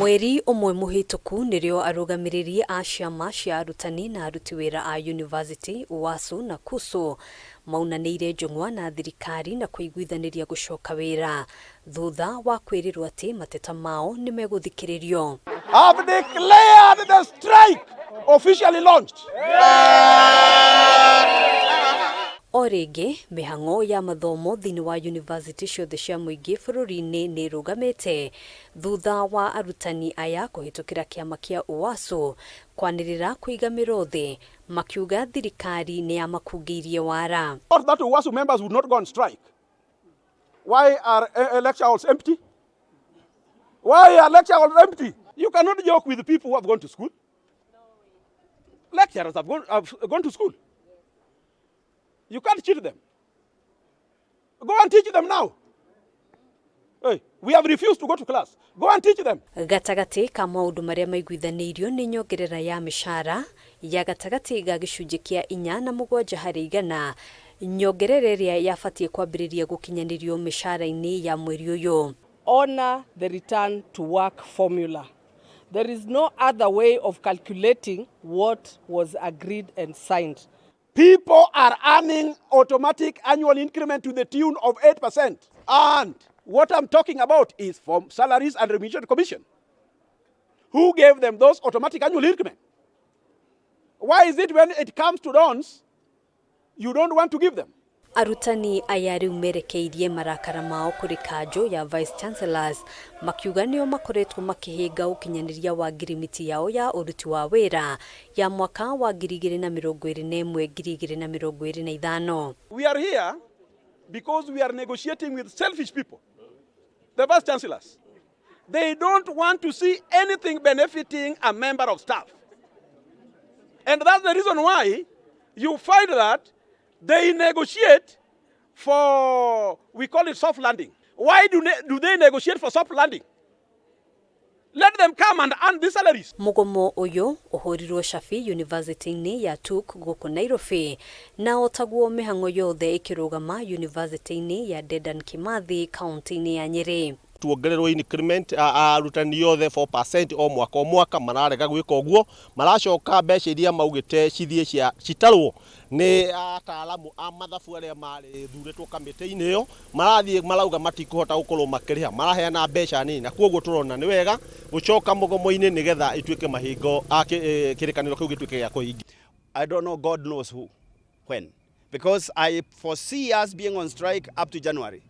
Mweri umwe muhituku nirio arugamiriri a ciama cia arutani na aruti wira a university UASU na KUSU maunanĩire njung'wa na thirikari na kuiguithaniria gucoka wira thutha wa kwirirwo ati mateta mao ni meguthikiririo. Have declared the strike officially launched. Orege mihang'o ya mathomo thini wa university ciothe cia MUINGI bururi-ini ni rugamite thutha wa arutani aya kuhitukira kiama kia UASU kwanirira kuiga MIRO thi makiuga thirikari ni amakungiirie wara. Thought that UASU members would not go on strike. Why are lecture halls empty? Why are lecture halls empty? You cannot joke with the people who have gone to school. Lecturers have gone to school. You can't cheat them. Go and teach them now. Hey, we have refused to go to class. Go and teach them. Gatagati ka maundu maria maiguithanirio ni nyongerera ya mishara ya gatagati ga gicunji kia 4.7 hari igana nyongerereria yafatie kwambiriria gukinyanirio mishara-ini ya mweri uyu. Honor the return to work formula. There is no other way of calculating what was agreed and signed. People are earning automatic annual increment to the tune of 8%. And what I'm talking about is from Salaries and Remuneration Commission. Who gave them those automatic annual increment? Why is it when it comes to dons, you don't want to give them? Arutani ayari umerekeirie marakara mao kuri KANJU ya Vice Chancellors makiuga nio makoretwo makihinga ukinyaniria wa ngirimiti yao ya uruti wa wira ya mwaka wa 2021-2025. We are here because we are negotiating with selfish people. The Vice Chancellors. They don't want to see anything benefiting a member of staff. And that's the reason why you find that they negotiate for, we call it soft landing. Why do they negotiate for soft landing? Let them come and earn the salaries. Mugomo uyu uhurirwo Shafi University-ini ya THUK guku Nairobi na otaguo mihang'o yothe ikirugama University-ini ya Dedan Kimathi county-ini ya Nyeri. Tuongererwo increment arutani yothe 4% o mwaka mararega gwika uguo maracoka mbeca iria maugite cithie cia citarwo ni ataalamu a mathabu aria mari thuretwo kamiti-ini iyo marathie marauga matikuhota gukorwo makiriha maraheana mbeca nini na kuoguo turona ni wega gucoka mugomo-ini nigetha ituike mahingo kirikaniro kiu gituike gia kuhingi. I don't know, God knows who, when, because I foresee us being on strike up to January.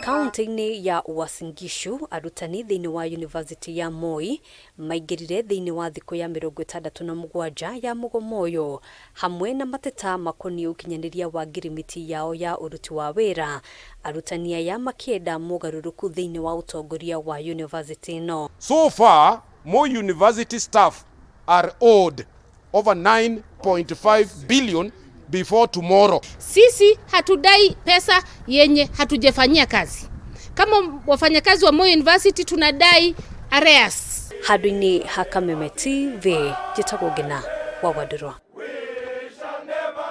County-ini ya Uasin Gishu arutani thini wa University ya Moi maigirire thini wa thiku ya 67 ya mugomo uyu hamwe na mateta makoni ukinyaniria wa ngirimiti yao ya uruti wa wira arutani aya makienda mugaruruku thini wa utongoria wa university no. So far, Moi University staff are owed over 9.5 billion before tomorrow. Sisi hatudai pesa yenye hatujafanyia kazi. Kama wafanyakazi wa Moi University tunadai arrears. Hadwini Hakameme TV jitagogena wa Wadurwa.